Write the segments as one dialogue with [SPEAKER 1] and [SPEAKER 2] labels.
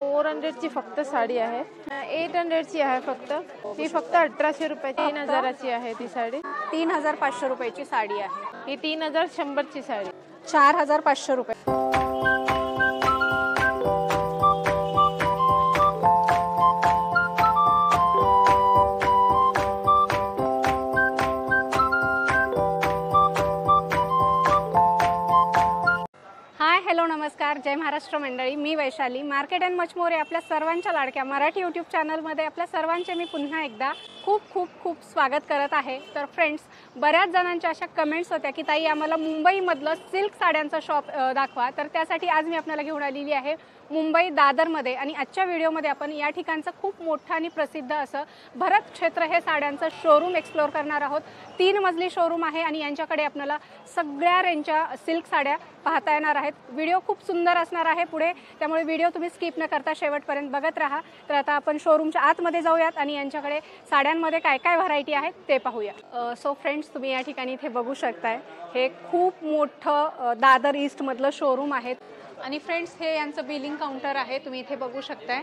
[SPEAKER 1] 400 ची फक्त साडी आहे. 800 ची आहे फक्त. ती फक्त 1800 रुपयाची. 3000 ची आहे ती साडी.
[SPEAKER 2] 3500 रुपयाची साडी आहे.
[SPEAKER 1] ही 3100 ची साडी.
[SPEAKER 2] 4500 रुपये. हॅलो नमस्कार, जय महाराष्ट्र मंडळी. मी Vaishali. Market and much more आपल्या सर्वांच्या लाडक्या मराठी यूट्यूब चॅनलमध्ये आपल्या सर्वांचे मी पुन्हा एकदा खूप खूप खूप स्वागत करत आहे. तर फ्रेंड्स, बऱ्याच जणांच्या अशा कमेंट्स होत्या की ताई आम्हाला मुंबईमधलं सिल्क साड्यांचं शॉप दाखवा. तर त्यासाठी आज मी आपल्याला घेऊन आलेली आहे मुंबई दादरमध्ये. आणि आजच्या व्हिडिओमध्ये आपण या ठिकाणचं खूप मोठं आणि प्रसिद्ध असं भरत क्षेत्र हे साड्यांचं शोरूम एक्सप्लोअर करणार आहोत. 3 मजली शोरूम आहे आणि यांच्याकडे आपल्याला सगळ्या रेंजच्या सिल्क साड्या पाहता येणार आहेत. व्हिडिओ खूप सुंदर असणार आहे पुढे, त्यामुळे व्हिडिओ तुम्ही स्किप न करता शेवटपर्यंत बघत राहा. तर आता आपण शोरूमच्या आतमध्ये जाऊयात आणि यांच्याकडे साड्यांमध्ये काय काय व्हरायटी आहेत ते पाहूया. सो फ्रेंड्स, तुम्ही या ठिकाणी इथे बघू शकताय हे खूप मोठं दादर ईस्टमधलं शोरूम आहे. आणि फ्रेंड्स, हे यांचं बिलिंग काउंटर आहे. तुम्ही इथे बघू शकताय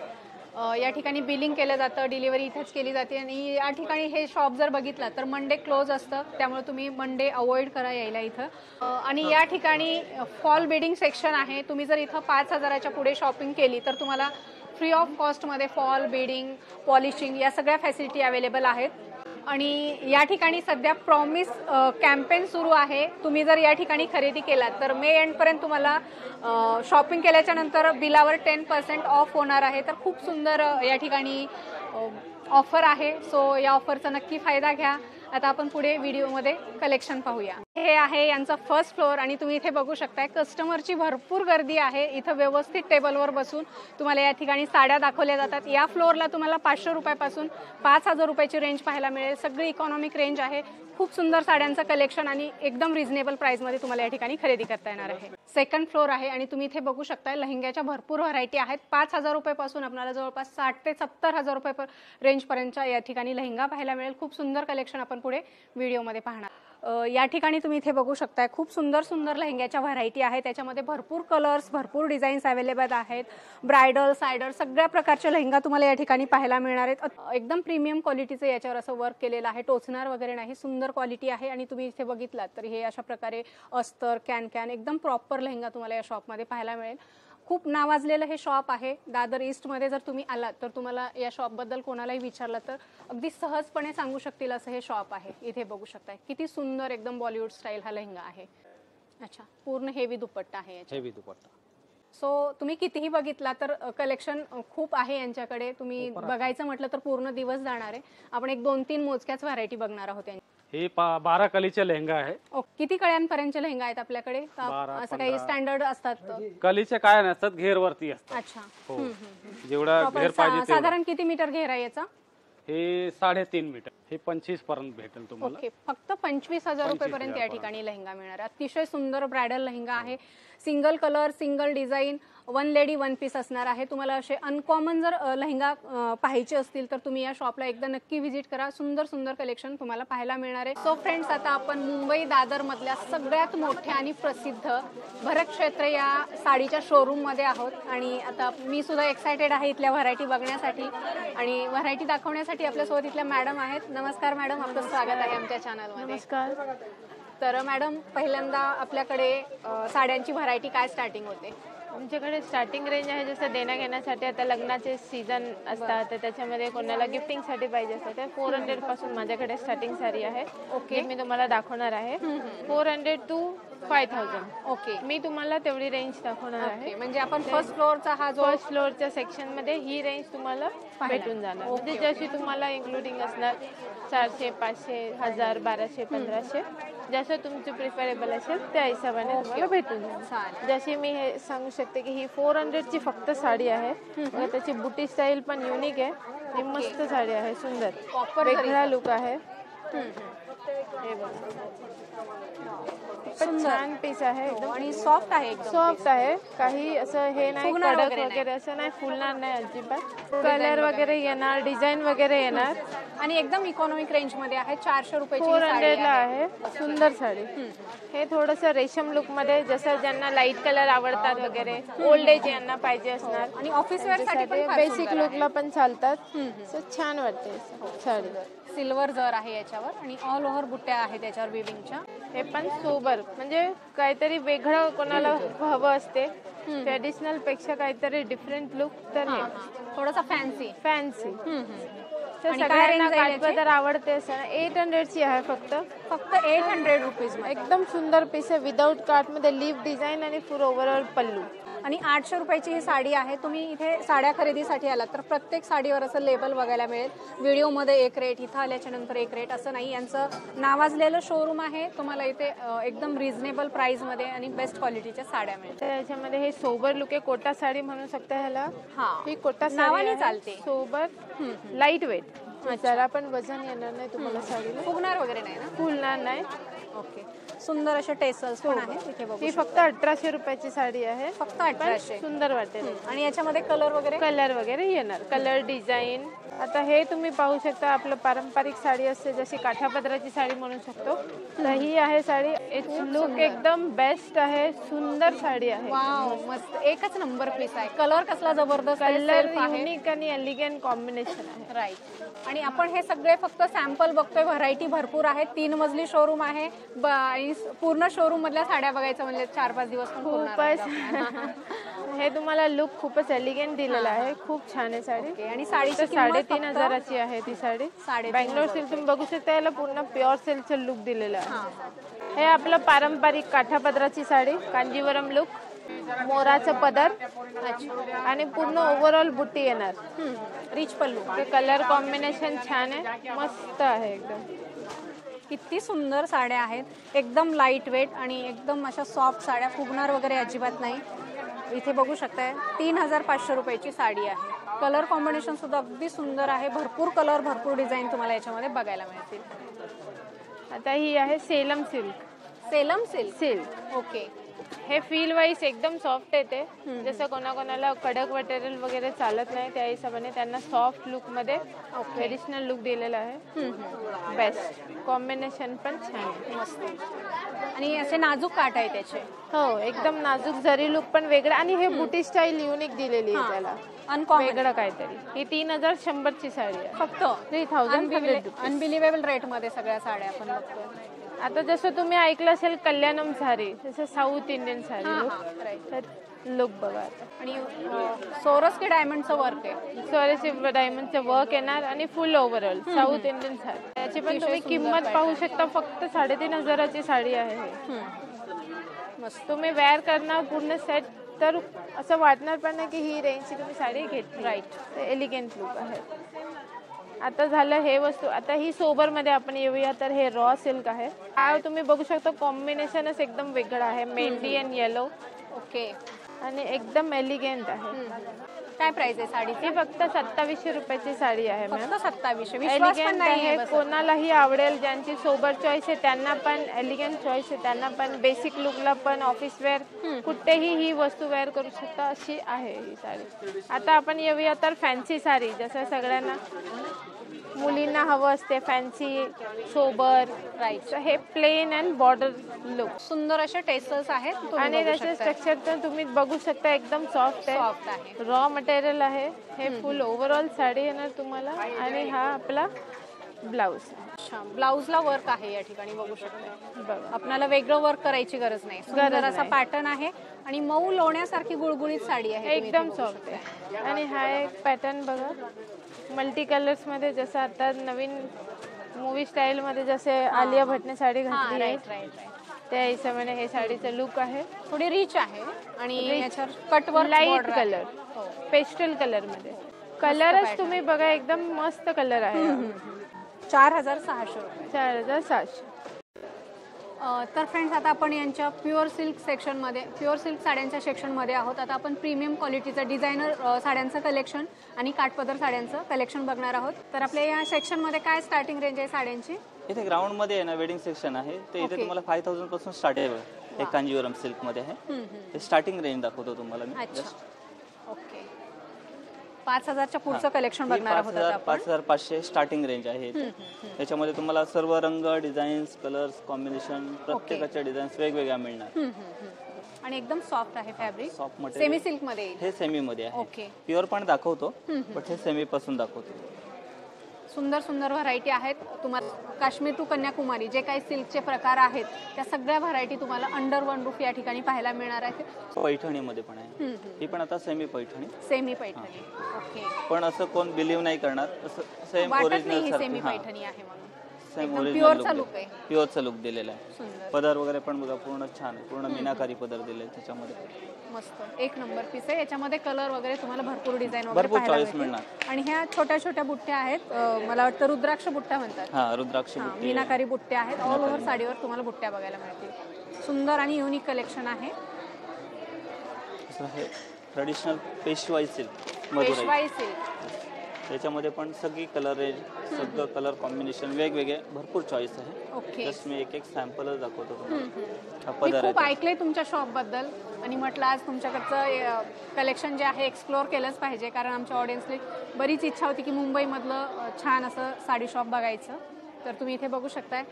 [SPEAKER 2] या ठिकाणी बिलिंग केलं जातं, डिलिव्हरी इथेच केली जाते. आणि या ठिकाणी हे शॉप जर बघितलं तर मंडे क्लोज असतं, त्यामुळे तुम्ही मंडे अवॉइड करा यायला इथं. आणि या ठिकाणी फॉल बिडिंग सेक्शन आहे. तुम्ही जर इथं 5000च्या पुढे शॉपिंग केली तर तुम्हाला फ्री ऑफ कॉस्टमध्ये फॉल बिडिंग, पॉलिशिंग या सगळ्या फॅसिलिटी अवेलेबल आहेत. आणि या ठिकाणी सध्या प्रॉमिस कॅम्पेन सुरू आहे. तुम्ही जर या ठिकाणी खरेदी केलात तर मे एंडपर्यंत तुम्हाला शॉपिंग केल्याच्या नंतर बिलावर 10% ऑफ होणार आहे. तर खूप सुंदर या ठिकाणी ऑफर आहे. सो या ऑफरचा नक्की फायदा घ्या. आता आपण पुढे व्हिडिओमध्ये कलेक्शन पाहूया. हे आहे यांचं फर्स्ट फ्लोअर आणि तुम्ही इथे बघू शकताय कस्टमरची भरपूर गर्दी आहे. इथं व्यवस्थित टेबलवर बसून तुम्हाला या ठिकाणी साड्या दाखवल्या जातात. या फ्लोअरला तुम्हाला 500 रुपयापासून 5000 रुपयाची रेंज पाहायला मिळेल. सगळी इकॉनॉमिक रेंज आहे. खूप सुंदर साड्यांचं कलेक्शन आणि एकदम रिझनेबल प्राइसमध्ये तुम्हाला या ठिकाणी खरेदी करता येणार आहे. सेकंड फ्लोअर आहे आणि तुम्ही इथे बघू शकताय लहंग्याच्या भरपूर व्हरायटी आहेत. 5000 रुपयापासून आपल्याला जवळपास 60 ते 70,000 रुपये रेंजपर्यंतच्या या ठिकाणी लहंगा पाहायला मिळेल. खूप सुंदर कलेक्शन आपण पुढे व्हिडिओमध्ये पाहणार. या ठिकाणी तुम्ही इथे बघू शकताय खूप सुंदर सुंदर लहंग्याच्या व्हरायटी आहे. त्याच्यामध्ये भरपूर कलर्स, भरपूर डिझाईन्स अवेलेबल आहेत. ब्रायडल, सायडर सगळ्या प्रकारचे लहंगा तुम्हाला या ठिकाणी पाहायला मिळणार आहेत. एकदम प्रीमियम क्वालिटीचं याच्यावर असं वर्क केलेलं आहे. टोचणार वगैरे नाही, सुंदर क्वालिटी आहे. आणि तुम्ही इथे बघितलात तर हे अशा प्रकारे अस्तर, कॅन एकदम प्रॉपर लहंगा तुम्हाला या शॉपमध्ये पाहायला मिळेल. खूप नावाजलेलं हे शॉप आहे दादर ईस्टमध्ये. जर तुम्ही आलात तर तुम्हाला या शॉपबद्दल कोणालाही विचारलं तर अगदी सहजपणे सांगू शकतील असं हे शॉप आहे. इथे बघू शकताय किती सुंदर एकदम बॉलिवूड स्टाईल हा लहंगा आहे. अच्छा, पूर्ण हेवी दुपट्टा आहे. हेवी दुपट्टा. सो तुम्ही कितीही बघितला तर कलेक्शन खूप आहे यांच्याकडे. तुम्ही बघायचं म्हटलं तर पूर्ण दिवस जाणार आहे. आपण एक 2-3 मोजक्याच व्हरायटी बघणार आहोत.
[SPEAKER 3] हे 12 कलीचे लेहंगा आहे.
[SPEAKER 2] किती कळ्यांपर्यंतचे लेहंगा आहेत आपल्याकडे? असं काही स्टँडर्ड असतात?
[SPEAKER 3] कलीचे काय नसतात, घेरवरती असतात.
[SPEAKER 2] अच्छा,
[SPEAKER 3] जेवढा घेर पाहिजे.
[SPEAKER 2] साधारण किती मीटर घेर आहे याचा?
[SPEAKER 3] हे 3.5 मीटर. हे 25 पर्यंत भेटेल तुम्हाला.
[SPEAKER 2] ओके, फक्त 25,000 रुपयापर्यंत या ठिकाणी लहंगा मिळणार. अतिशय सुंदर ब्रायडल लहंगा आहे. Single colour, single design, 1 lady 1 piece असणार आहे. तुम्हाला असे अनकॉमन जर लहंगा पाहायचे असतील तर तुम्ही या शॉपला एकदा नक्की व्हिजिट करा. सुंदर सुंदर कलेक्शन तुम्हाला पाहायला मिळणार आहे. सो फ्रेंड्स, आता आपण मुंबई दादर मधल्या सगळ्यात मोठ्या आणि प्रसिद्ध भरत क्षेत्र या साडीच्या शोरूम मध्ये आहोत. आणि आता मी सुद्धा एक्सायटेड आहे इथल्या व्हरायटी बघण्यासाठी आणि व्हरायटी दाखवण्यासाठी. आपल्यासोबत इथल्या मॅडम आहेत. नमस्कार मॅडम, आपलं स्वागत आहे आमच्या चॅनलमध्ये.
[SPEAKER 1] नमस्कार.
[SPEAKER 2] तर मॅडम, पहिल्यांदा आपल्याकडे साड्यांची व्हरायटी काय स्टार्टिंग होते?
[SPEAKER 1] आमच्याकडे स्टार्टिंग रेंज आहे जसं देण्या घेण्यासाठी. आता लग्नाचे सीझन असतात तर त्याच्यामध्ये कोणाला गिफ्टिंगसाठी पाहिजे असतात तर 400 पासून माझ्याकडे स्टार्टिंग साडी आहे. ओके, मी तुम्हाला दाखवणार आहे. 400 to 5000.
[SPEAKER 2] ओके,
[SPEAKER 1] मी तुम्हाला तेवढी रेंज दाखवणार आहे.
[SPEAKER 2] म्हणजे आपण फर्स्ट फ्लोअरचा हा जो
[SPEAKER 1] फर्स्ट फ्लोअरच्या सेक्शन मध्ये ही रेंज तुम्हाला भेटून जाणार. म्हणजे जशी तुम्हाला इन्क्लुडिंग असणार 400, 500, 1000, 1200, 1500 जसं तुमचं प्रिफरेबल असेल त्या हिशोबाने तुम्हाला भेटून जाईल. जशी मी हे सांगू शकते की ही 400 ची फक्त साडी आहे. त्याची बुटी स्टाईल पण युनिक आहे. ही मस्त साडी आहे, सुंदर वेगळा लुक आहे. हे बघा पण छान पीस आहे एकदम
[SPEAKER 2] आणि सॉफ्ट आहे एकदम.
[SPEAKER 1] सॉफ्ट आहे, काही असं हे नाही
[SPEAKER 2] फुगणार
[SPEAKER 1] कडक
[SPEAKER 2] वगैरे
[SPEAKER 1] वगैरे असं नाही, फुलणार नाही अजिबात. कलर वगैरे येणार, डिझाईन वगैरे येणार.
[SPEAKER 2] आणि एकदम इकॉनॉमिक रेंज मध्ये आहे. 400 रुपयाची ही साडी
[SPEAKER 1] 400 ला
[SPEAKER 2] आहे.
[SPEAKER 1] आहे. सुंदर साडी. हे थोडंसं रेशम लुक मध्ये, जसं ज्यांना लाईट कलर आवडतात वगैरे, ओल्ड एज यांना पाहिजे असणार,
[SPEAKER 2] आणि ऑफिस वेअर साठी पण फार
[SPEAKER 1] बेसिक
[SPEAKER 2] सुंदर आहे.
[SPEAKER 1] लुकला पण चालतात. छान वाटते साडी.
[SPEAKER 2] सिल्वर जर आहे याच्यावर आणि ऑल ओव्हर बुट्ट्या आहेत याच्यावर विविंगच्या.
[SPEAKER 1] हे पण सोबर, म्हणजे काहीतरी वेगळं कोणाला हवं असते, ट्रेडिशनल पेक्षा काहीतरी डिफरंट लुक, तर हे
[SPEAKER 2] थोडासा फॅन्सी.
[SPEAKER 1] फॅन्सी. तर
[SPEAKER 2] आणि काय
[SPEAKER 1] सगळ्यांना
[SPEAKER 2] range आहे
[SPEAKER 1] काठपदर आवडते. 800 ची आहे फक्त.
[SPEAKER 2] 800 रुपीज.
[SPEAKER 1] एकदम सुंदर पीस आहे, विदाउट कार्ट मध्ये लीफ डिझाईन आणि फुल ओव्हरऑल पल्लू.
[SPEAKER 2] आणि 800 रुपयाची ही साडी आहे. तुम्ही इथे साड्या खरेदीसाठी आलात तर प्रत्येक साडीवर असं लेबल बघायला मिळेल. व्हिडिओमध्ये एक रेट, इथं आल्याच्या नंतर एक रेट, असं नाही. यांचं नावाजलेलं शोरूम आहे. तुम्हाला इथे एकदम रिझनेबल प्राइस मध्ये आणि बेस्ट क्वालिटीच्या साड्या मिळतात.
[SPEAKER 1] त्याच्यामध्ये हे सोबर लुक आहे, कोटा साडी म्हणू शकता ह्याला. ही कोटा
[SPEAKER 2] नावाने
[SPEAKER 1] साडी
[SPEAKER 2] चालते.
[SPEAKER 1] सोबर, लाईट वेट, जरा पण वजन येणार नाही तुम्हाला साडीला,
[SPEAKER 2] फुगणार वगैरे नाही ना.
[SPEAKER 1] फुलणार नाही.
[SPEAKER 2] ओके. सुंदर असे टेसल्स पण आहेत इथे बघू.
[SPEAKER 1] ही फक्त 1800 रुपयाची साडी आहे.
[SPEAKER 2] फक्त 1800.
[SPEAKER 1] सुंदर वाटेल.
[SPEAKER 2] आणि याच्यामध्ये कलर वगैरे
[SPEAKER 1] येणार, कलर डिझाईन. आता हे तुम्ही पाहू शकता, आपलं पारंपरिक साडी असते जशी काठापदराची साडी म्हणू शकतो, तर ही आहे साडी. लुक एकदम बेस्ट आहे, सुंदर साडी आहे.
[SPEAKER 2] वाव, मस्त. एकच नंबर पीस आहे. कलर कसला जबरदस्त आहे.
[SPEAKER 1] कलर
[SPEAKER 2] self आहे.
[SPEAKER 1] युनिक आणि एलिगंट कॉम्बिनेशन आहे.
[SPEAKER 2] राईट. आणि आपण हे सगळे फक्त सॅम्पल बघतोय. व्हरायटी भरपूर आहे. 3 मजली शोरूम आहे. आणि पूर्ण शोरूम मधल्या साड्या बघायचं म्हणजे 4-5 दिवस पण पुरणार
[SPEAKER 1] खूपच हे तुम्हाला लुक खूपच एलिगंट दिलेला आहे. खूप छान आहे साडी.
[SPEAKER 2] आणि साडीची
[SPEAKER 1] 3,500 आहे ती साडी. बँगलोर सिल्क तुम्ही बघू शकता, याला पूर्ण प्युअर सिल्कचं लुक दिलेलं आहे. हे आपलं पारंपरिक काठापदराची साडी, कांजीवरम लुक, मोराचं पदर आणि पूर्ण ओव्हरऑल बुट्टी येणार.
[SPEAKER 2] रिच पल्लू.
[SPEAKER 1] ते कलर कॉम्बिनेशन छान आहे, मस्त आहे एकदम.
[SPEAKER 2] किती सुंदर साड्या आहेत. एकदम लाईट वेट आणि एकदम अशा सॉफ्ट साड्या, फुगणार वगैरे अजिबात नाही. इथे बघू शकताय 3,500 रुपयाची साडी आहे. कलर कॉम्बिनेशन सुद्धा अगदी सुंदर आहे. भरपूर कलर, भरपूर डिझाईन तुम्हाला याच्यामध्ये बघायला मिळतील.
[SPEAKER 1] आता ही आहे Salem silk.
[SPEAKER 2] Salem
[SPEAKER 1] silk.
[SPEAKER 2] Okay.
[SPEAKER 1] हे फील वाईज एकदम सॉफ्ट येते. जसं कोणाकोणाला कडक मटेरियल वगैरे चालत नाही, त्या हिशोबाने त्यांना सॉफ्ट लुक मध्ये ट्रेडिशनल लुक दिलेला आहे. बेस्ट कॉम्बिनेशन पण छान आहे.
[SPEAKER 2] मस्त. आणि असे नाजूक काठ आहे त्याचे.
[SPEAKER 1] हो, एकदम नाजूक जरी लुक पण वेगळा. आणि हे बुटी स्टाईल युनिक दिलेली आहे त्याला, वेगळं काहीतरी. ही 3,100 ची साडी आहे.
[SPEAKER 2] फक्त
[SPEAKER 1] 3,100.
[SPEAKER 2] अनबिलिव्हेबल रेट मध्ये सगळ्या साड्या आपण बघतोय.
[SPEAKER 1] आता जसं तुम्ही ऐकलं असेल कल्याणम साडी, जसं साऊथ इंडियन साडी लुक बघा.
[SPEAKER 2] आणि सोरस्की डायमंडचं वर्क आहे.
[SPEAKER 1] सोरस्की डायमंडचं वर्क येणार आणि फुल ओव्हरऑल साऊथ इंडियन साडी. त्याची पण तुम्ही किंमत पाहू शकता, फक्त 3,500 ची साडी आहे.
[SPEAKER 2] मस्त.
[SPEAKER 1] तुम्ही वेअर करणार पूर्ण सेट तर असं वाटणार पण नाही की ही रेंजची तुम्ही साडी घेतली.
[SPEAKER 2] राईट.
[SPEAKER 1] एलिगंट लुक आहे. आता झालं हे वस्तू. आता ही सोबर मध्ये आपण येऊया, तर हे रॉ सिल्क आहे. हा तुम्ही बघू शकता, कॉम्बिनेशनच एकदम वेगळं आहे, मेहंदी अँड येलो.
[SPEAKER 2] ओके.
[SPEAKER 1] आणि एकदम एलिगंट आहे.
[SPEAKER 2] काय प्राइस आहे साडीची?
[SPEAKER 1] ही फक्त 2700 रुपयाची साडी आहे मॅम.
[SPEAKER 2] फक्त 2700.
[SPEAKER 1] एलिगंट आहे, कोणालाही आवडेल. ज्यांची सोबर चॉईस आहे त्यांना पण, एलिगंट चॉईस आहे त्यांना पण, बेसिक लुकला पण, ऑफिस वेअर कुठेही ही वस्तू वेअर करू शकता अशी आहे ही साडी. आता आपण येऊया तर फॅन्सी साडी, जसं सगळ्यांना मुलींना हवं असते फॅन्सी सोबर. राईट. हे प्लेन अँड बॉर्डर लुक.
[SPEAKER 2] सुंदर असे टेसल्स आहेत.
[SPEAKER 1] आणि त्याचे स्ट्रक्चर तर तुम्ही बघू शकता, एकदम सॉफ्ट आहे. रॉ मटेरियल आहे. हे फुल ओव्हरऑल साडी येणार तुम्हाला. आणि हा आपला ब्लाऊज.
[SPEAKER 2] अच्छा, ब्लाऊजला वर्क आहे या ठिकाणी बघू शकता.
[SPEAKER 1] बघा,
[SPEAKER 2] आपल्याला वेगळं वर्क करायची गरज नाही. सुंदर असा पॅटर्न आहे आणि मऊ लोण्यासारखी गुळगुळीत साडी आहे.
[SPEAKER 1] एकदम सॉफ्ट आहे. आणि हा एक पॅटर्न बघा, मल्टी कलर्स मध्ये, जसं आता नवीन मूवी स्टाईल मध्ये जसे आलिया भटने साडी घातली आहे, त्या हिशोबाने हे साडीचं लुक आहे.
[SPEAKER 2] थोडी रिच आहे आणि याच्यावर कटवर
[SPEAKER 1] लाईट कलर, पेस्टल कलर मध्ये. कलरच तुम्ही बघा, एकदम मस्त कलर आहे.
[SPEAKER 2] 4,600 रुपये.
[SPEAKER 1] 4,600.
[SPEAKER 2] तर फ्रेंड्स आता आपण यांच्या प्युअर सिल्क सेक्शनमध्ये प्युअर सिल्क साड्यांच्या सेक्शनमध्ये आहोत. आता आपण प्रीमियम क्वालिटीचं डिझायनर साड्यांचं कलेक्शन आणि काठपदर साड्यांचं कलेक्शन बघणार आहोत. तर आपल्या या सेक्शनमध्ये काय स्टार्टिंग रेंज आहे साड्यांची?
[SPEAKER 4] इथे ग्राउंड मध्ये आहे ना वेडिंग सेक्शन आहे ते इथे तुम्हाला 5000 पासून स्टार्ट आहे बघा. हे कांजीवरम सिल्क मध्ये आहे. हे स्टार्टिंग रेंज दाखवतो तुम्हाला मी.
[SPEAKER 2] अच्छा, ओके. 5000च्या पुढचं कलेक्शन बघणार आहोत आता आपण.
[SPEAKER 4] 5500 स्टार्टिंग रेंज आहे. त्याच्यामध्ये तुम्हाला सर्व रंग, डिझाईन्स, कलर्स कॉम्बिनेशन प्रत्येकाच्या डिझाईन्स वेगवेगळ्या मिळणार.
[SPEAKER 2] आणि एकदम सॉफ्ट आहे fabric.
[SPEAKER 4] Soft material
[SPEAKER 2] semi silk मध्ये येईल.
[SPEAKER 4] हे सेमी मध्ये आहे.
[SPEAKER 2] ओके.
[SPEAKER 4] प्युअर पण दाखवतो बट हे सेमी पासून दाखवतो.
[SPEAKER 2] सुंदर सुंदर व्हरायटी आहेत. तुम्हाला काश्मीर टू कन्याकुमारी जे काही सिल्कचे प्रकार आहेत त्या सगळ्या व्हरायटी तुम्हाला अंडर वन रूफ या ठिकाणी पाहायला मिळणार आहेत.
[SPEAKER 4] पैठणीमध्ये पण आहे. ही पण आता semi Paithani.
[SPEAKER 2] Semi Paithani. Okay.
[SPEAKER 4] पण असं कोण बिलीव्ह नाही करणार, असं सेम ओरिजिनल सारखं.
[SPEAKER 2] सेमी पैठणी आहे म्हणून.
[SPEAKER 4] सेम
[SPEAKER 2] प्युअरचा लुक आहे.
[SPEAKER 4] प्युअरचा लुक दिलेला आहे.
[SPEAKER 2] सुंदर.
[SPEAKER 4] पदर वगैरे पण बघा पूर्ण छान आहे. पूर्ण मीनाकारी पदर दिले त्याच्यामध्ये.
[SPEAKER 2] मस्त एक नंबर पीस आहे. याच्यामध्ये कलर वगैरे तुम्हाला भरपूर डिझाईन वगैरे
[SPEAKER 4] भरपूर
[SPEAKER 2] पाहायला
[SPEAKER 4] चॉईस
[SPEAKER 2] मिळतील.
[SPEAKER 4] मिळणार.
[SPEAKER 2] आणि ह्या छोट्या छोट्या बुट्ट्या आहेत. मला वाटतं रुद्राक्ष बुट्ट्या म्हणतात.
[SPEAKER 4] हा, रुद्राक्ष
[SPEAKER 2] हा,
[SPEAKER 4] बुट्टी.
[SPEAKER 2] मीनाकारी बुट्ट्या आहेत. ऑल ओव्हर साडीवर तुम्हाला बुट्ट्या बघायला मिळतील. सुंदर आणि युनिक कलेक्शन आहे.
[SPEAKER 4] असं हे ट्रेडिशनल पेशवाई सिल्क मधुराई.
[SPEAKER 2] पेशवाई सिल्क.
[SPEAKER 4] त्याच्यामध्ये पण सगळी कलर रेंज, सगळं कलर कॉम्बिनेशन वेगवेगळे भरपूर चॉईस आहे.
[SPEAKER 2] ओके.
[SPEAKER 4] जस्ट मी एक एक सॅम्पलच दाखवतो तुम्हाला. हा
[SPEAKER 2] मी
[SPEAKER 4] पदर
[SPEAKER 2] खूप
[SPEAKER 4] आहे.
[SPEAKER 2] ऐकलंय तुमच्या शॉप बद्दल आणि म्हटलं आज तुमच्याकडचं कलेक्शन जे आहे एक्सप्लोअर केलंच पाहिजे, कारण आमच्या ऑडियन्सला बरीच इच्छा होती की मुंबईमधलं छान असं साडी शॉप बघायचं. तर तुम्ही इथे बघू शकताय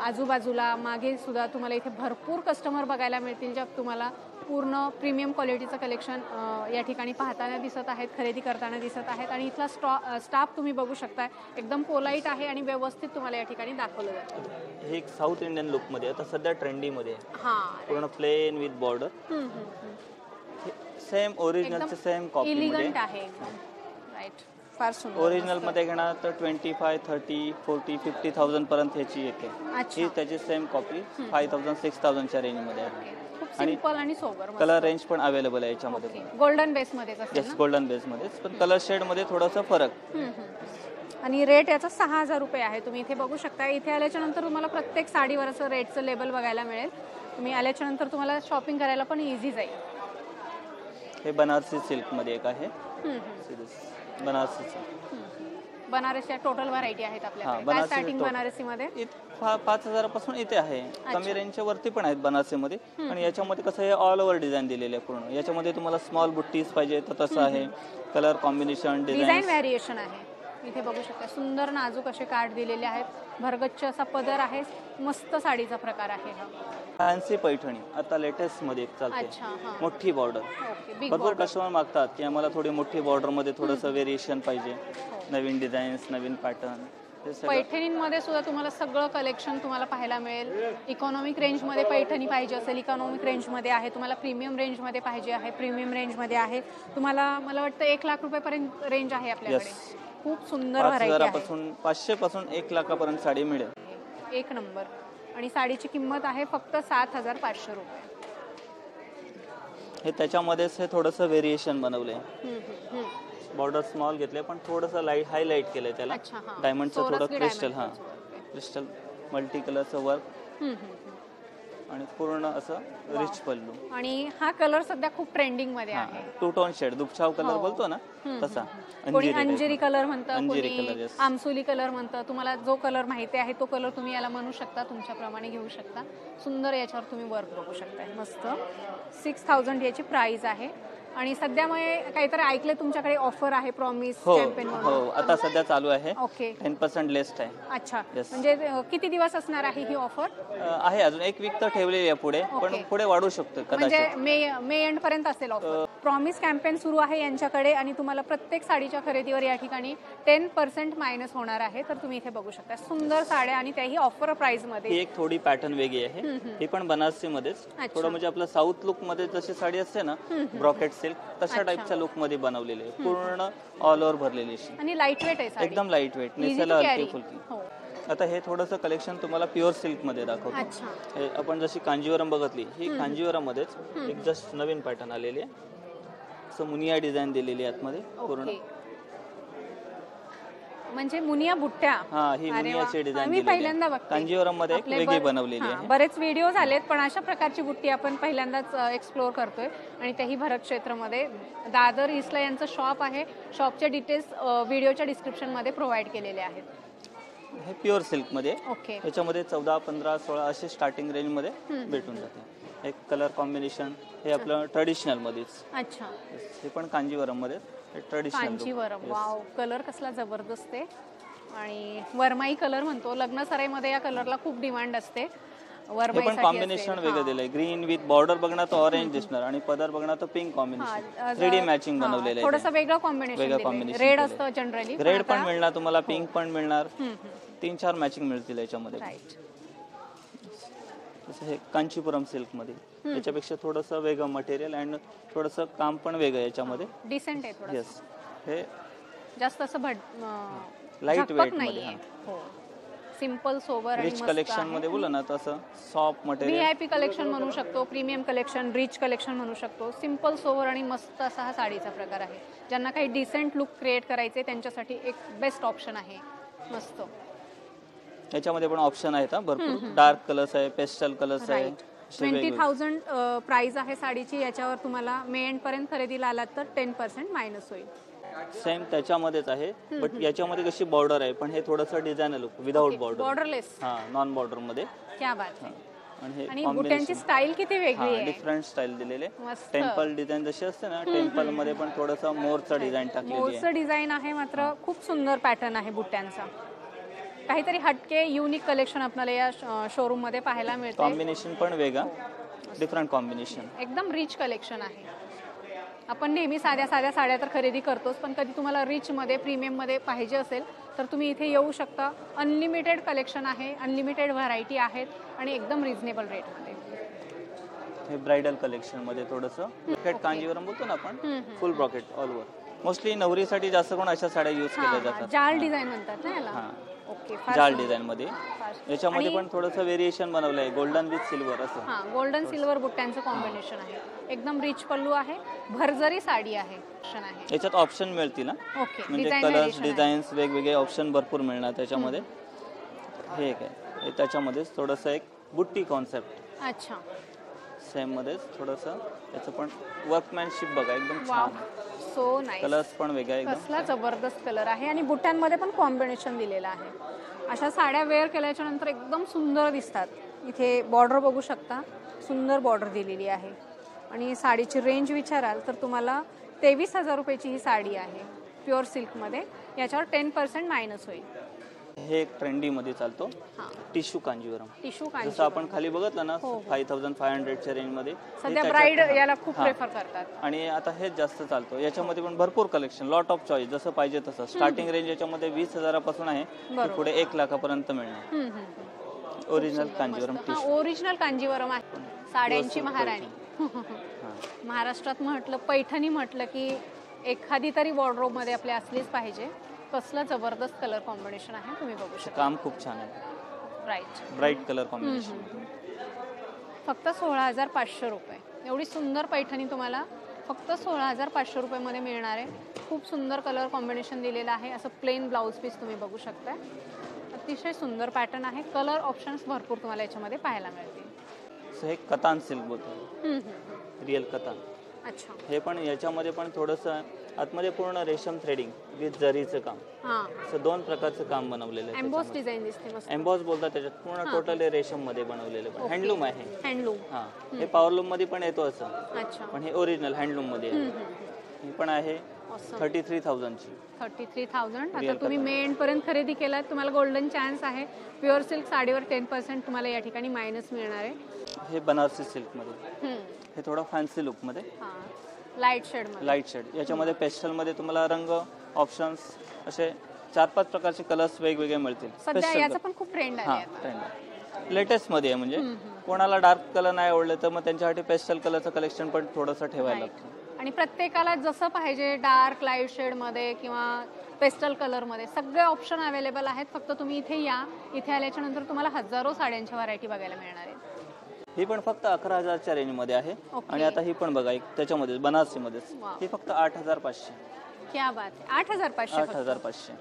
[SPEAKER 2] आजूबाजूला मागे सुद्धा तुम्हाला इथे भरपूर कस्टमर बघायला मिळतील ज्या तुम्हाला पूर्ण प्रीमियम क्वालिटीचं कलेक्शन या ठिकाणी पाहताना दिसत आहेत, खरेदी करताना दिसत आहेत. आणि इथला स्टाफ तुम्ही बघू शकताय एकदम पोलाईट आहे आणि व्यवस्थित तुम्हाला या ठिकाणी दाखवलं जातं.
[SPEAKER 4] हे एक साऊथ इंडियन लुक मध्ये आता सध्या ट्रेंडी मध्ये आहे.
[SPEAKER 2] हां,
[SPEAKER 4] पूर्ण प्लेन विथ बॉर्डर. सेम ओरिजिनलचे सेम कॉपी मध्ये.
[SPEAKER 2] एलिगंट आहे एकदम. राईट. फार सुंदर.
[SPEAKER 4] ओरिजिनल मध्ये घेणार तर 25, 30, 40, 50,000 पर्यंत ह्याची येते. ही त्याची सेम कॉपी 5,000, 6,000 च्या रेंज मध्ये आहे.
[SPEAKER 2] खूप सिंपल आणि सोबर.
[SPEAKER 4] कलर रेंज पण अवेलेबल आहे याच्यामध्ये.
[SPEAKER 2] गोल्डन बेस मध्येच असेल
[SPEAKER 4] येस, गोल्डन बेस मध्येच, पण कलर शेड मध्ये थोडासा फरक.
[SPEAKER 2] आणि रेट याचा 6,000 रुपये आहे. तुम्ही इथे बघू शकता. इथे आल्याच्या नंतर तुम्हाला प्रत्येक साडीवर असं रेटचं लेबल बघायला मिळेल. तुम्ही आल्याच्या नंतर तुम्हाला शॉपिंग करायला पण इझी जाईल.
[SPEAKER 4] हे बनारसी सिल्क मध्ये एक आहे. बनारसी
[SPEAKER 2] बनारसी टोटल व्हरायटी आहेत आपल्याकडे. काय स्टार्टिंग बनारसी मध्ये?
[SPEAKER 4] 5,000 पासून इथे आहे. कमी रेंजच्या वरती पण आहेत बनारसी मध्ये. आणि याच्यामध्ये कसं हे ऑल ओव्हर डिझाईन दिलेले आहे पूर्ण. याच्यामध्ये तुम्हाला स्मॉल बुट्टीज पाहिजे तर तसं आहे. कलर कॉम्बिनेशन,
[SPEAKER 2] डिझाईन व्हेरिएशन आहे. इथे बघू शकता सुंदर नाजूक असे कार्ड दिलेले आहेत. भरगच्च असा पदर आहे. मस्त साडीचा प्रकार आहे हा.
[SPEAKER 4] फॅन्सी पैठणी आता लेटेस्ट मध्ये एक चालते. मोठी बॉर्डर. भरपूर कस्टमर मागतात की आम्हाला थोडी मोठी बॉर्डर मध्ये थोडंसं व्हेरिएशन पाहिजे. नवीन डिझाईन्स, नवीन पॅटर्न.
[SPEAKER 2] पैठणींमध्ये सुद्धा तुम्हाला सगळं कलेक्शन तुम्हाला पाहायला मिळेल. इकॉनॉमिक रेंजमध्ये पैठणी पाहिजे असेल, इकॉनॉमिक रेंजमध्ये आहे. तुम्हाला प्रीमियम रेंजमध्ये पाहिजे आहे, प्रीमियम रेंजमध्ये आहे. तुम्हाला मला वाटतं 1 लाख रुपयेपर्यंत रेंज आहे आपल्याकडे. खूप सुंदर व्हरायटी आहे.
[SPEAKER 4] 500 पासून 1 लाखापर्यंत साडी मिळेल.
[SPEAKER 2] एक नंबर. आणि साडीची किंमत आहे फक्त 7,500 रुपये.
[SPEAKER 4] हे त्याच्यामध्येच हे थोडंसं व्हेरिएशन बनवलंय. बॉर्डर स्मॉल घेतले पण थोडंसं लाईट हायलाइट केलंय त्याला. डायमंडचं थोडं क्रिस्टल. हा, क्रिस्टल मल्टी कलरचं वर्क आणि पूर्ण असं रिच पल्लू. आणि
[SPEAKER 2] हा कलर सध्या खूप ट्रेंडिंग मध्ये आहे.
[SPEAKER 4] 2 टोन शेड, दुपछाव कलर बोलतो ना तसा.
[SPEAKER 2] कोणी अंजिरी कलर म्हणतं, कोणी आमसुली कलर म्हणतं. तुम्हाला जो कलर माहिती आहे तो कलर तुम्ही याला म्हणू शकता, तुमच्याप्रमाणे घेऊ शकता. सुंदर याच्यावर तुम्ही वर्क बघू शकता. मस्त. 6,000 याची प्राइस आहे. आणि सध्या मग काहीतरी ऐकलं तुमच्याकडे ऑफर आहे प्रॉमिस कॅम्पेन म्हणून.
[SPEAKER 4] हो, आता सध्या चालू आहे.
[SPEAKER 2] ओके.
[SPEAKER 4] 10% लेस्ट आहे.
[SPEAKER 2] अच्छा, म्हणजे किती दिवस असणार आहे ही ऑफर?
[SPEAKER 4] आहे अजून 1 वीक तर ठेवलेली आहे पुढे, पण पुढे वाढू शकतो
[SPEAKER 2] म्हणजे मे एंड पर्यंत असेल ऑफर. प्रॉमिस कॅम्पेन सुरू आहे यांच्याकडे आणि तुम्हाला प्रत्येक साडीच्या खरेदीवर या ठिकाणी 10% मायनस होणार आहे. तर तुम्ही इथे बघू शकता सुंदर साड्या आणि त्याही ऑफर प्राइस मध्ये.
[SPEAKER 4] ही एक थोडी पॅटर्न वेगळी आहे. ही पण बनारसी मध्येच थोडं म्हणजे आपलं साऊथ लुक मध्ये जशी साडी असते ना ब्रॉकेट सिल्क, तशा टाइपच्या लुक मध्ये बनवलेली आहे. पूर्ण ऑल ओव्हर भरलेली
[SPEAKER 2] आणि लाईट वेट आहे साडी.
[SPEAKER 4] एकदम लाईट वेट, नेसायला हलकी फुलकी. आता हे थोडंसं कलेक्शन तुम्हाला प्युअर सिल्क मध्ये दाखवतो. आपण जशी कांजीवरम बघितली, ही कांजीवरम मध्येच एक जस्ट नवीन पॅटर्न आलेली आहे. असं मुनिया डिझाईन दिलेली आहे आतमध्ये पूर्ण.
[SPEAKER 2] म्हणजे मुनिया बुट्ट्या.
[SPEAKER 4] हा, ही
[SPEAKER 2] अरे
[SPEAKER 4] मुनियाची
[SPEAKER 2] वा.
[SPEAKER 4] डिझाइन
[SPEAKER 2] मी पहिल्यांदा बघते.
[SPEAKER 4] कांजीवरम मध्ये एक
[SPEAKER 2] आपले
[SPEAKER 4] वेगळी बनवलेली आहे.
[SPEAKER 2] बरेच व्हिडिओ झालेत, पण अशा प्रकारची बुट्टी आपण पहिल्यांदाच एक्सप्लोर करतोय आणि त्याही भरत क्षेत्रामध्ये. दादर ईस्टला यांचं शॉप आहे. शॉपचे डिटेल्स व्हिडिओच्या डिस्क्रिप्शन मध्ये प्रोव्हाइड केलेले आहेत.
[SPEAKER 4] हे प्युअर सिल्क मध्ये.
[SPEAKER 2] ओके.
[SPEAKER 4] याच्यामध्ये 14, 15, 16 असे स्टार्टिंग रेंज मध्ये भेटून जाते. एक कलर कॉम्बिनेशन हे आपलं ट्रेडिशनल मध्येच.
[SPEAKER 2] अच्छा.
[SPEAKER 4] हे पण कांजीवरम मध्ये ट्रेडिशनल.
[SPEAKER 2] कांजीवरम. वाव, कलर कसला जबरदस्त आहे. आणि वरमाई कलर म्हणतो, लग्न सराईमध्ये या कलरला खूप डिमांड असते.
[SPEAKER 4] हे पण कॉम्बिनेशन वेगळं दिलंय. ग्रीन विथ बॉर्डर बघणार तर ऑरेंज दिसणार आणि पदर बघणार तर पिंक कॉम्बिनेशन. 3D मॅचिंग बनवलेलं आहे.
[SPEAKER 2] थोडंसं वेगळं कॉम्बिनेशन. रेड असतं जनरली.
[SPEAKER 4] रेड पण मिळणार तुम्हाला, पिंक पण मिळणार. 3-4 मॅचिंग मिळतील याच्यामध्ये.
[SPEAKER 2] राईट.
[SPEAKER 4] हे कांचीपुरम सिल्क मध्ये. याच्यापेक्षा थोडंसं वेगळं मटेरियल आणि थोडंसं काम पण वेगळं याच्यामध्ये.
[SPEAKER 2] डिसेंट आहे थोडं.
[SPEAKER 4] येस. हे
[SPEAKER 2] जास्त असं
[SPEAKER 4] लाईट वेट मध्ये.
[SPEAKER 2] हो, सिंपल सोबर आणि
[SPEAKER 4] रिच कलेक्शन मध्ये बोला ना तसं सॉफ्ट मटेरियल.
[SPEAKER 2] व्हीआयपी कलेक्शन म्हणू शकतो, प्रीमियम कलेक्शन, रिच कलेक्शन म्हणू शकतो. सिंपल सोबर आणि मस्त असा हा साडीचा प्रकार आहे. ज्यांना काही डिसेंट लुक क्रिएट करायचे त्यांच्यासाठी एक बेस्ट ऑप्शन आहे. मस्त.
[SPEAKER 4] याच्यामध्ये पण ऑप्शन आहेत भरपूर. डार्क कलर्स आहे, पेस्टल कलर्स आहे.
[SPEAKER 2] 20,000 प्राइस आहे साडीची. याच्यावर तुम्हाला मे एंड पर्यंत खरेदीला आलात तर 10% मायनस होईल.
[SPEAKER 4] सेम त्याच्यामध्येच आहे, बट याच्यामध्ये कशी बॉर्डर आहे, पण हे थोडंसं design look without border.
[SPEAKER 2] Borderless.
[SPEAKER 4] हा, नॉन बॉर्डर मध्ये.
[SPEAKER 2] क्या बात आहे.
[SPEAKER 4] आणि
[SPEAKER 2] बुट्यांची स्टाईल किती वेगळी आहे.
[SPEAKER 4] डिफरंट स्टाईल दिलेले.
[SPEAKER 2] मस्त.
[SPEAKER 4] टेम्पल डिझाइन जशी असते ना, टेम्पल मध्ये पण थोडंसं मोरचं डिझाइन टाकलेली आहे.
[SPEAKER 2] मोरचं डिझाइन आहे, मात्र खूप सुंदर पॅटर्न आहे बुट्यांचा. काहीतरी हटके युनिक कलेक्शन आपल्याला या शोरूम मध्ये पाहायला मिळते.
[SPEAKER 4] कॉम्बिनेशन पण वेगळा, डिफरंट कॉम्बिनेशन.
[SPEAKER 2] एकदम रिच कलेक्शन आहे. आपण नेहमी साध्या साड्या तर खरेदी करतोच, पण कधी तुम्हाला रिच मध्ये, प्रीमियम मध्ये पाहिजे असेल तर तुम्ही इथे येऊ शकता. अनलिमिटेड कलेक्शन आहे, अनलिमिटेड व्हरायटी आहेत आणि एकदम रिझनेबल रेटमध्ये.
[SPEAKER 4] हे ब्राइडल कलेक्शन मध्ये थोडंसं ब्रॉकेट कांजीवरम बोलतो ना आपण, full brocade all over. Mostly नवरीसाठी जास्त कोण अशा साड्या यूज केल्या जातात.
[SPEAKER 2] जाल डिझाइन म्हणतात ना याला. ओके.
[SPEAKER 4] जाल डिझाइन मध्ये. याच्यामध्ये पण थोडंसं व्हेरिएशन बनवलंय, गोल्डन विथ सिल्वर असं.
[SPEAKER 2] हा, गोल्डन सिल्वर बुट्ट्यांचं कॉम्बिनेशन आहे. एकदम रिच पल्लू आहे, भरजरी साडी आहे.
[SPEAKER 4] याच्यात ऑप्शन मिळतील ना.
[SPEAKER 2] ओके.
[SPEAKER 4] म्हणजे कलर्स, डिझाईन्स वेगवेगळे ऑप्शन भरपूर मिळणार त्याच्यामध्ये. हे एक आहे, त्याच्यामध्येच थोडंसं एक बुट्टी कॉन्सेप्ट.
[SPEAKER 2] अच्छा.
[SPEAKER 4] सेम मध्येच थोडंसं त्याचं पण वर्कमॅनशिप बघा, एकदम छान.
[SPEAKER 2] So nice.
[SPEAKER 4] कलर्स पण वेगळा, एकदम
[SPEAKER 2] कसला जबरदस्त कलर आहे आणि बुट्ट्यांमध्ये पण कॉम्बिनेशन दिलेलं आहे. अशा साड्या वेअर केल्याच्या नंतर एकदम सुंदर दिसतात. इथे बॉर्डर बघू शकता, सुंदर बॉर्डर दिलेली आहे. आणि साडीची रेंज विचाराल तर तुम्हाला 23,000 रुपयाची ही साडी आहे, प्युअर सिल्कमध्ये. याच्यावर 10% मायनस होईल.
[SPEAKER 4] हे एक ट्रेंडी मध्ये चालतो टिश्यू कांजीवरम.
[SPEAKER 2] टिश्यू
[SPEAKER 4] जसं आपण
[SPEAKER 2] कांजीवरम
[SPEAKER 4] खाली बघितलं ना 5,500 च्या रेंज मध्ये.
[SPEAKER 2] सध्या ब्राइड याला खूप प्रेफर करतात
[SPEAKER 4] आणि आता हेच जास्त चालतो. याच्यामध्ये पण भरपूर कलेक्शन, लॉट ऑफ चॉईस, जसं पाहिजे तसं. स्टार्टिंग रेंज याच्यामध्ये 20,000 पासून आहे, पुढे 1 लाखापर्यंत मिळणार. Original Kanjeevaram tissue.
[SPEAKER 2] Original Kanjeevaram आहे, साड्यांची महाराणी. महाराष्ट्रात म्हटलं, पैठणी म्हटलं की एखादी तरी वॉर्डरोब मध्ये आपली असलीच पाहिजे. कसलं जबरदस्त कलर कॉम्बिनेशन आहे, तुम्ही बघू शकता.
[SPEAKER 4] काम खूप छान आहे. Bright colour combination.
[SPEAKER 2] फक्त 16,500 रुपये. एवढी सुंदर पैठणी तुम्हाला फक्त 16,500 रुपयामध्ये मिळणार आहे. खूप सुंदर कलर कॉम्बिनेशन दिलेलं आहे. असं प्लेन ब्लाऊज पीस तुम्ही बघू शकता. अतिशय सुंदर पॅटर्न आहे. कलर ऑप्शन्स भरपूर तुम्हाला याच्यामध्ये पाहायला मिळतील.
[SPEAKER 4] हे कतान सिल्क बोलतो, रिअल कतान.
[SPEAKER 2] अच्छा.
[SPEAKER 4] हे पण याच्यामध्ये पण थोडंसं आतमध्ये पूर्ण रेशम थ्रेडिंग विथ जरीचं काम. असं 2 प्रकारचं काम बनवलेलं आहे.
[SPEAKER 2] एम्बॉस डिझाइन दिसते मस्त.
[SPEAKER 4] एम्बॉस बोलतात त्याच्यात. पूर्ण टोटली रेशम मध्ये बनवलेलं आहे. हँडलूम आहे.
[SPEAKER 2] हँडलूम.
[SPEAKER 4] हा, हे पॉवरलूम मध्ये पण येतो असं.
[SPEAKER 2] अच्छा.
[SPEAKER 4] पण हे ओरिजिनल हँडलूम मध्ये आहे. ही पण आहे 33,000 ची.
[SPEAKER 2] 33,000. आता तुम्ही मे एंड पर्यंत खरेदी केलात, तुम्हाला गोल्डन चान्स आहे. प्युअर सिल्क साडीवर 10% तुम्हाला या ठिकाणी मायनस मिळणार आहे.
[SPEAKER 4] हे बनारसी सिल्क मध्ये. हे थोडं फॅन्सी लुक मध्ये,
[SPEAKER 2] लाईट शेड मध्ये.
[SPEAKER 4] Light shade. याच्यामध्ये पेस्टल मध्ये तुम्हाला रंग ऑप्शन्स असे 4-5 प्रकारचे कलर्स वेगवेगळे मिळतील.
[SPEAKER 2] सध्या याचा पण खूप ट्रेंड आहे.
[SPEAKER 4] ट्रेंड लेटेस्ट मध्ये आहे. म्हणजे कोणाला डार्क कलर नाही आवडले तर मग त्यांच्यासाठी पेस्टल कलरचं कलेक्शन पण थोडंसं ठेवायला लागतं.
[SPEAKER 2] आणि प्रत्येकाला जसं पाहिजे, डार्क, लाईट शेड मध्ये किंवा पेस्टल कलर मध्ये सगळे ऑप्शन अवेलेबल आहेत. फक्त तुम्ही इथे या. इथे आल्याच्या नंतर तुम्हाला हजारो साड्यांच्या व्हरायटी बघायला मिळणार आहेत.
[SPEAKER 4] ही पण फक्त 11,000च्या रेंज मध्ये आहे. आणि आता ही पण बघा, त्याच्यामध्ये बनारसी मध्ये ही फक्त 8,500.
[SPEAKER 2] क्या बात आहे. 8,500.
[SPEAKER 4] 8,500.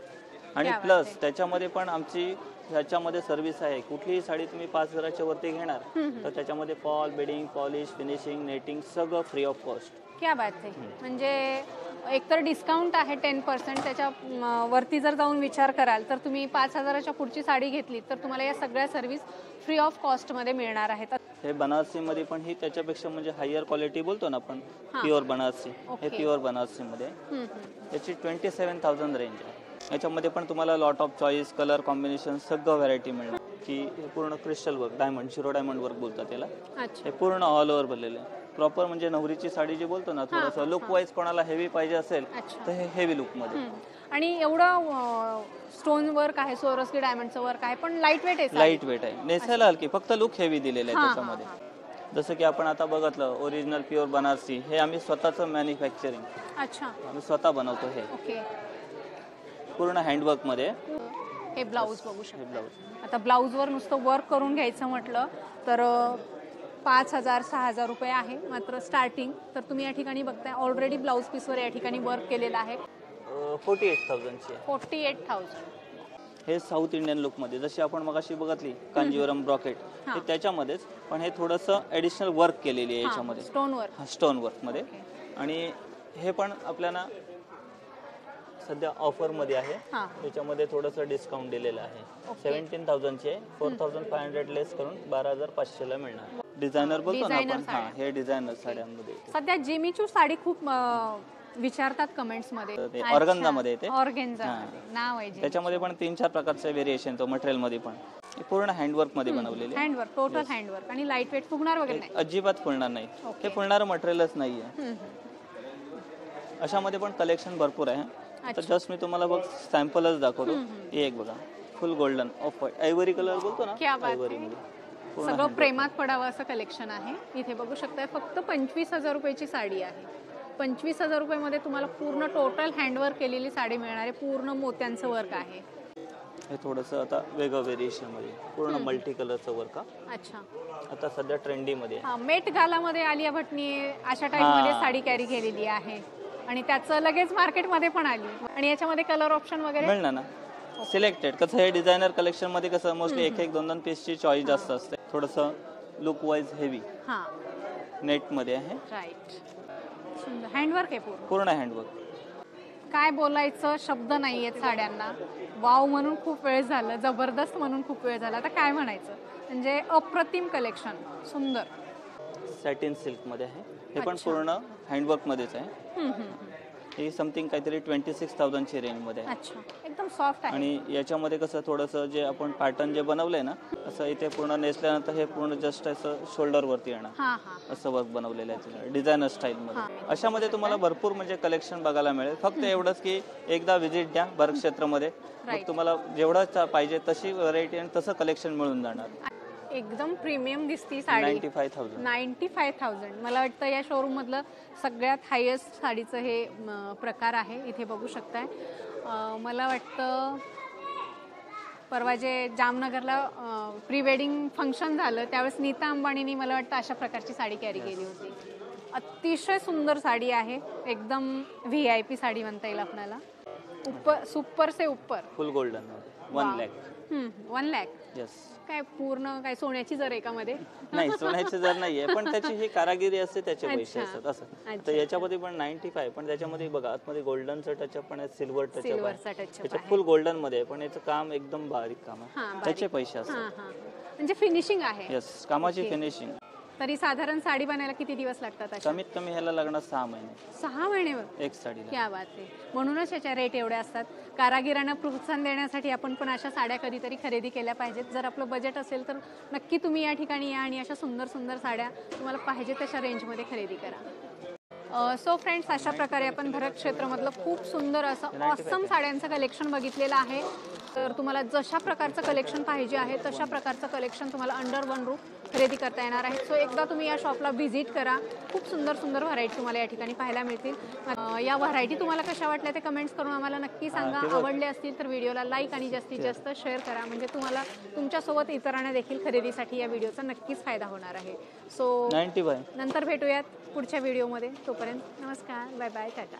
[SPEAKER 4] आणि प्लस त्याच्यामध्ये पण आमची ह्याच्यामध्ये सर्व्हिस आहे. कुठलीही साडी तुम्ही 5,000च्या वरती घेणार तर त्याच्यामध्ये fall, beading, polish, finishing, netting सगळं फ्री ऑफ कॉस्ट.
[SPEAKER 2] क्या बात आहे. म्हणजे एकतर डिस्काउंट आहे 10%, त्याच्या वरती जर जाऊन विचार कराल तर तुम्ही 5,000च्या पुढची साडी घेतली तर तुम्हाला या सगळ्या सर्व्हिस फ्री ऑफ कॉस्टमध्ये मिळणार आहेत.
[SPEAKER 4] हे बनारसीमध्ये पण ही त्याच्यापेक्षा म्हणजे हायर क्वालिटी बोलतो ना आपण, प्युअर बनारसी, हे प्युअर बनारसीमध्ये याची 27,000 रेंज आहे. याच्यामध्ये पण तुम्हाला lot of choice, colour combination सगळं व्हरायटी मिळणार. की हे पूर्ण क्रिस्टल वर्क, डायमंड, शिरो डायमंड वर्क बोलतात त्याला. हे पूर्ण ऑल ओव्हर बनलेलं आहे. प्रॉपर म्हणजे नवरीची साडी जी बोलतो ना, थोडंसं लुक वाईज कोणाला हेवी पाहिजे असेल तर हे हेवी लुक मध्ये.
[SPEAKER 2] आणि एवढं स्टोन वर्क आहे, सोरस्की डायमंडचं वर्क आहे, पण लाईट वेट आहे.
[SPEAKER 4] लाईट वेट आहे, नेसायला हलकी, फक्त लुक हेवी दिलेलं आहे त्याच्यामध्ये. जसं की आपण आता बघितलं ओरिजिनल प्युअर बनारसी, हे आम्ही स्वतःचं मॅन्युफॅक्चरिंग आम्ही स्वतः बनवतो. हे पूर्ण हँडवर्क मध्ये.
[SPEAKER 2] हे ब्लाऊज बघू शकता. आता ब्लाऊजवर नुसतं वर्क करून घ्यायचं म्हटलं तर 5,000 6,000 रुपये आहे मात्र स्टार्टिंग. तर तुम्ही या ठिकाणी बघताय ऑलरेडी ब्लाऊज पीसवर या ठिकाणी वर्क केलेलं आहे.
[SPEAKER 4] 48,000ची.
[SPEAKER 2] 48,000.
[SPEAKER 4] हे साऊथ इंडियन लुक मध्ये, जशी आपण मगाशी बघितली कांजीवरम ब्रॉकेट, हे त्याच्यामध्येच पण हे थोडंसं ॲडिशनल वर्क केलेली आहे याच्यामध्ये, स्टोन वर्क मध्ये. आणि हे पण आपल्याला सध्या ऑफर मध्ये आहे. त्याच्यामध्ये थोडंसं डिस्काउंट दिलेलं आहे. 17,000ची आहे, 4,500 लेस करून 12,500 ला मिळणार. डिझायनर बोलतो ना आपण, हे डिझायनर साड्यांमध्ये.
[SPEAKER 2] सध्या जिमीचू साडी खूप विचारतात कमेंट्स मध्ये.
[SPEAKER 4] ऑर्गन्झा मध्ये येते,
[SPEAKER 2] नाव आहे.
[SPEAKER 4] त्याच्यामध्ये पण 3-4 प्रकारचे व्हेरिएशन तो मटेरियल मध्ये पण. पूर्ण हँडवर्क मध्ये बनवलेले,
[SPEAKER 2] हँडवर्क, टोटल हँडवर्क. आणि लाईट वेट, फुगणार वगैरे नाही,
[SPEAKER 4] अजिबात फुलणार नाही. हे फुलणारं मटेरियलच नाहीये. अशामध्ये पण कलेक्शन भरपूर आहे. तर जस्ट मी तुम्हाला बघ सॅम्पलच दाखवतो. हे एक बघा, फुल golden off white ivory colour बोलतो ना, आयव्हरी मध्ये
[SPEAKER 2] सगळं प्रेमात पडावं असं कलेक्शन आहे. इथे बघू शकताय फक्त 25,000 रुपयाची साडी आहे. 25,000 रुपयामध्ये तुम्हाला पूर्ण टोटल हँडवर्क केलेली साडी मिळणार आहे. पूर्ण मोत्यांचं वर्क आहे.
[SPEAKER 4] हे थोडंसं आता वेगळं व्हेरिएशन मध्ये, पूर्ण मल्टी कलरचं वर्क.
[SPEAKER 2] अच्छा,
[SPEAKER 4] आता सध्या ट्रेंडी मध्ये.
[SPEAKER 2] मेट गालामध्ये आलिया भट्टनी अशा टाइप मध्ये साडी कॅरी केलेली आहे आणि त्याचं लगेच मार्केटमध्ये पण आली. आणि याच्यामध्ये कलर ऑप्शन वगैरे
[SPEAKER 4] मिळणार ना, सिलेक्टेड. कसं हे डिझायनर कलेक्शन मध्ये कसं मोस्टली 1-2 पीसची चॉईस जास्त असते. थोडंसं लुक वाईज हेवी नेट मध्ये आहे.
[SPEAKER 2] राईट, हँडवर्क आहे पूर्ण
[SPEAKER 4] हँडवर्क.
[SPEAKER 2] काय बोलायचं शब्द नाहीयेत साड्यांना. वाव म्हणून खूप वेळ झालं, जबरदस्त म्हणून खूप वेळ झाला. आता काय म्हणायचं, म्हणजे अप्रतिम कलेक्शन, सुंदर.
[SPEAKER 4] सॅटिन सिल्क मध्ये आहे. हे पण पूर्ण हँडवर्क मध्येच आहे. ही समथिंग काहीतरी 26,000ची रेंज मध्ये आहे.
[SPEAKER 2] अच्छा, एकदम सॉफ्ट आहे.
[SPEAKER 4] आणि याच्यामध्ये कसं थोडंसं जे आपण पॅटर्न जे बनवलंय ना, असं इथे पूर्ण नेसल्यानंतर हे पूर्ण जस्ट असं शोल्डर वरती येणार, असं वर्क बनवलेलं आहे डिझायनर स्टाईल मध्ये. अशामध्ये तुम्हाला भरपूर म्हणजे कलेक्शन बघायला मिळेल. फक्त एवढंच की एकदा व्हिजिट द्या भरत क्षेत्रामध्ये, मग तुम्हाला जेवढं पाहिजे तशी व्हरायटी आणि तसं कलेक्शन मिळून जाणार.
[SPEAKER 2] एकदम प्रीमियम दिसती साडी. 95,000. मला वाटतं या शोरूम मधलं सगळ्यात हायेस्ट साडीचं हे प्रकार आहे. इथे बघू शकताय. मला वाटतं परवा जे जामनगरला प्री वेडिंग फंक्शन झालं त्यावेळेस नीता अंबानींनी मला वाटतं अशा प्रकारची साडी कॅरी केली होती. अतिशय सुंदर साडी आहे, एकदम VIP साडी म्हणता येईल आपल्याला. सुपर से ऊपर,
[SPEAKER 4] फुल गोल्डन, 1 लाख.
[SPEAKER 2] 1 लाख.
[SPEAKER 4] यस.
[SPEAKER 2] काय पूर्ण काय सोन्याची जर एकामध्ये
[SPEAKER 4] नाही, सोन्याची जर नाहीये, पण त्याची ही कारागिरी असते, त्याचे पैसे असतात असं. तर याच्यामध्ये पण 95, पण त्याच्यामध्ये बघा आतमध्ये गोल्डनचं टचअप पण आहे, सिल्वर टचअप आहे. त्याच्या फुल गोल्डन मध्ये आहे, पण याचं काम एकदम बारीक काम आहे, त्याचे पैसे असतात.
[SPEAKER 2] म्हणजे फिनिशिंग आहे.
[SPEAKER 4] यस, कामाची फिनिशिंग.
[SPEAKER 2] तरी साधारण साडी बनायला किती दिवस लागतात?
[SPEAKER 4] कमीत कमी ह्याला लागणार 6 महिने.
[SPEAKER 2] 6 महिन्यावर
[SPEAKER 4] एक साडीला.
[SPEAKER 2] क्या बात आहे. म्हणूनच याच्या रेट एवढे असतात. कारागिरांना प्रोत्साहन देण्यासाठी आपण पण अशा साड्या कधीतरी खरेदी केल्या पाहिजेत. जर आपलं बजेट असेल तर नक्की तुम्ही या ठिकाणी या आणि अशा सुंदर सुंदर साड्या तुम्हाला पाहिजे तशा रेंजमध्ये खरेदी करा. सो फ्रेंड्स, अशा प्रकारे आपण भरत क्षेत्रामधलं खूप सुंदर असं ऑसम साड्यांचं कलेक्शन बघितलेलं आहे. तर तुम्हाला जशा प्रकारचं कलेक्शन पाहिजे आहे तशा प्रकारचं कलेक्शन तुम्हाला अंडर वन रूफ खरेदी करता येणार आहे. सो एकदा तुम्ही या शॉपला व्हिजिट करा. खूप सुंदर सुंदर व्हरायटी तुम्हाला या ठिकाणी पाहायला मिळतील. या व्हरायटी तुम्हाला कशा वाटल्या ते कमेंट्स करून आम्हाला नक्की सांगा. आवडले असतील तर व्हिडिओला लाईक आणि जास्तीत जास्त शेअर करा, म्हणजे तुम्हाला तुमच्यासोबत इतरांना देखील खरेदीसाठी या व्हिडिओचा नक्कीच फायदा होणार आहे. सो
[SPEAKER 4] 95
[SPEAKER 2] नंतर भेटूयात पुढच्या व्हिडिओमध्ये. तोपर्यंत नमस्कार, बाय बाय, टाटा.